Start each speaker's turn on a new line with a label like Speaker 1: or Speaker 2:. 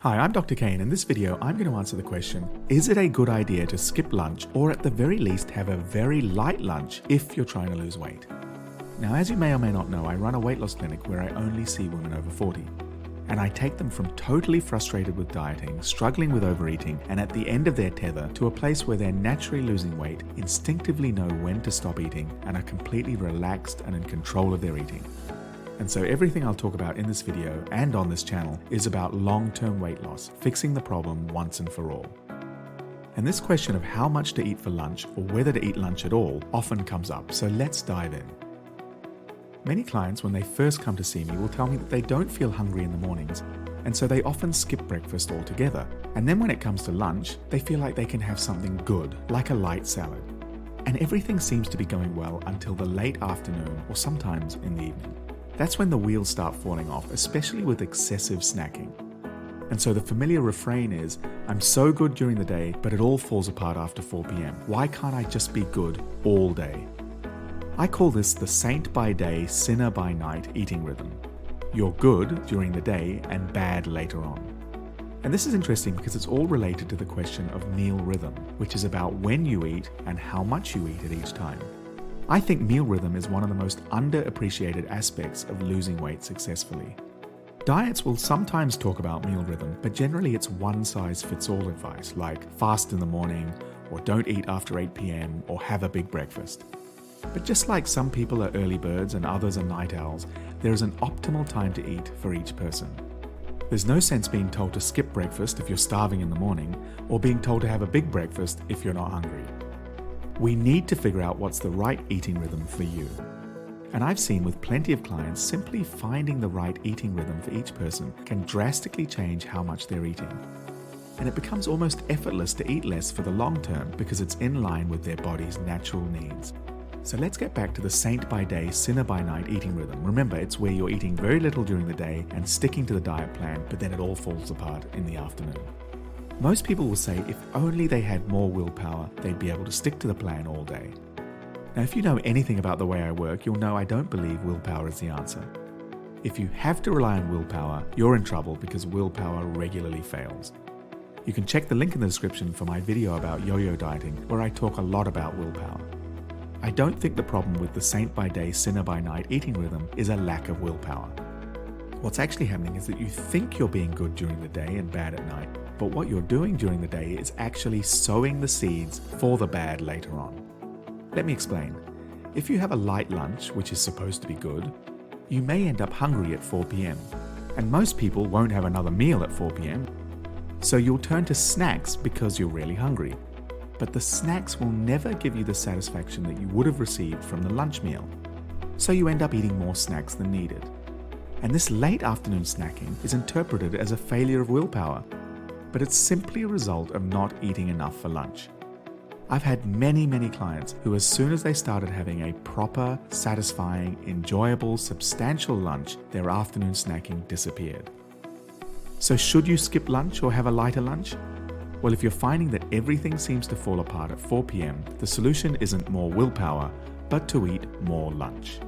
Speaker 1: Hi, I'm Dr. Kane. In this video, I'm going to answer the question, is it a good idea to skip lunch or at the very least have a very light lunch if you're trying to lose weight? Now, as you may or may not know, I run a weight loss clinic where I only see women over 40. And I take them from totally frustrated with dieting, struggling with overeating, and at the end of their tether to a place where they're naturally losing weight, instinctively know when to stop eating, and are completely relaxed and in control of their eating. And so everything I'll talk about in this video and on this channel is about long-term weight loss, fixing the problem once and for all. And this question of how much to eat for lunch or whether to eat lunch at all often comes up, so let's dive in. Many clients, when they first come to see me, will tell me that they don't feel hungry in the mornings, and so they often skip breakfast altogether. And then when it comes to lunch, they feel like they can have something good, like a light salad. And everything seems to be going well until the late afternoon or sometimes in the evening. That's when the wheels start falling off, especially with excessive snacking. And so the familiar refrain is, I'm so good during the day, but it all falls apart after 4 p.m. Why can't I just be good all day? I call this the saint by day, sinner by night eating rhythm. You're good during the day and bad later on. And this is interesting because it's all related to the question of meal rhythm, which is about when you eat and how much you eat at each time. I think meal rhythm is one of the most underappreciated aspects of losing weight successfully. Diets will sometimes talk about meal rhythm, but generally it's one-size-fits-all advice, like fast in the morning, or don't eat after 8 p.m., or have a big breakfast. But just like some people are early birds and others are night owls, there is an optimal time to eat for each person. There's no sense being told to skip breakfast if you're starving in the morning, or being told to have a big breakfast if you're not hungry. We need to figure out what's the right eating rhythm for you. And I've seen with plenty of clients, simply finding the right eating rhythm for each person can drastically change how much they're eating. And it becomes almost effortless to eat less for the long term because it's in line with their body's natural needs. So let's get back to the saint by day, sinner by night eating rhythm. Remember, it's where you're eating very little during the day and sticking to the diet plan, but then it all falls apart in the afternoon. Most people will say if only they had more willpower, they'd be able to stick to the plan all day. Now, if you know anything about the way I work, you'll know I don't believe willpower is the answer. If you have to rely on willpower, you're in trouble because willpower regularly fails. You can check the link in the description for my video about yo-yo dieting, where I talk a lot about willpower. I don't think the problem with the saint by day, sinner by night eating rhythm is a lack of willpower. What's actually happening is that you think you're being good during the day and bad at night, but what you're doing during the day is actually sowing the seeds for the bad later on. Let me explain. If you have a light lunch, which is supposed to be good, you may end up hungry at 4 p.m. And most people won't have another meal at 4 p.m. So you'll turn to snacks because you're really hungry. But the snacks will never give you the satisfaction that you would have received from the lunch meal. So you end up eating more snacks than needed. And this late afternoon snacking is interpreted as a failure of willpower, but it's simply a result of not eating enough for lunch. I've had many clients who, as soon as they started having a proper, satisfying, enjoyable, substantial lunch, their afternoon snacking disappeared. So should you skip lunch or have a lighter lunch? Well, if you're finding that everything seems to fall apart at 4 p.m., the solution isn't more willpower, but to eat more lunch.